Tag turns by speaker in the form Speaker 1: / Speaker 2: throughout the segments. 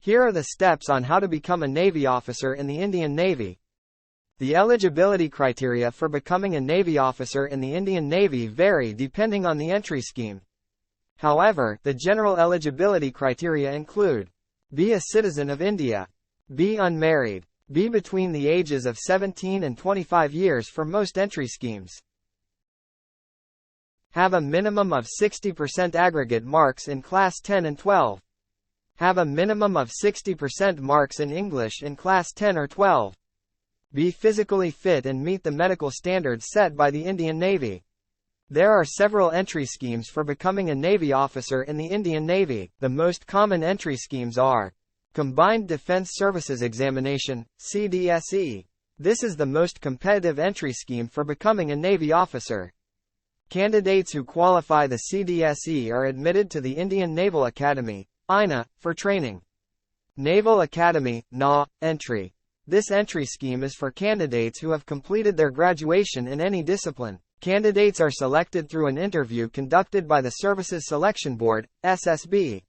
Speaker 1: Here are the steps on how to become a Navy officer in the Indian Navy. The eligibility criteria for becoming a Navy officer in the Indian Navy vary depending on the entry scheme. However, the general eligibility criteria include: be a citizen of India, be unmarried, be between the ages of 17 and 25 years for most entry schemes, have a minimum of 60% aggregate marks in Class 10 and 12, have a minimum of 60% marks in English in Class 10 or 12, be physically fit and meet the medical standards set by the Indian Navy. There are several entry schemes for becoming a Navy officer in the Indian Navy. The most common entry schemes are: Combined Defense Services Examination, CDSE. This is the most competitive entry scheme for becoming a Navy officer. Candidates who qualify the CDSE are admitted to the Indian Naval Academy, INA, for training. Naval Academy, NA, entry. This entry scheme is for candidates who have completed their graduation in any discipline. Candidates are selected through an interview conducted by the Services Selection Board, SSB.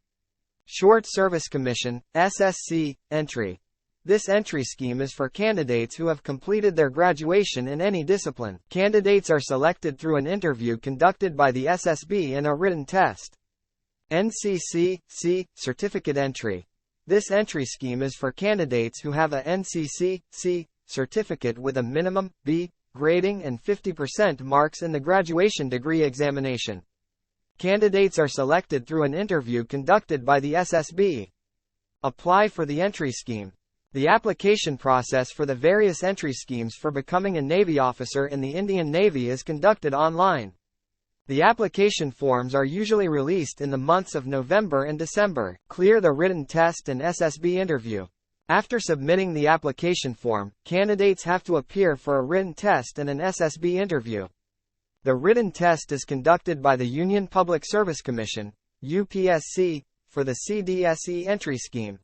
Speaker 1: Short Service Commission, SSC, entry. This entry scheme is for candidates who have completed their graduation in any discipline. Candidates are selected through an interview conducted by the SSB and a written test. NCC, C, certificate entry. This entry scheme is for candidates who have a NCC, C, certificate with a minimum, B, grading and 50% marks in the graduation degree examination. Candidates are selected through an interview conducted by the SSB. Apply for the entry scheme. The application process for the various entry schemes for becoming a Navy officer in the Indian Navy is conducted online. The application forms are usually released in the months of November and December. Clear the written test and SSB interview. After submitting the application form, candidates have to appear for a written test and an SSB interview. The written test is conducted by the Union Public Service Commission, UPSC, for the CDSE entry scheme.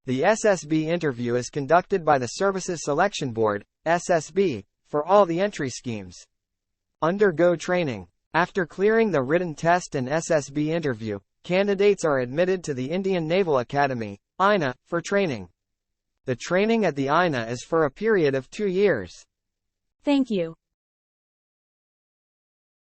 Speaker 1: The SSB interview is conducted by the Services Selection Board, SSB, for all the entry schemes. Undergo training. After clearing the written test and SSB interview, candidates are admitted to the Indian Naval Academy, INA, for training. The training at the INA is for a period of 2 years.
Speaker 2: Thank you.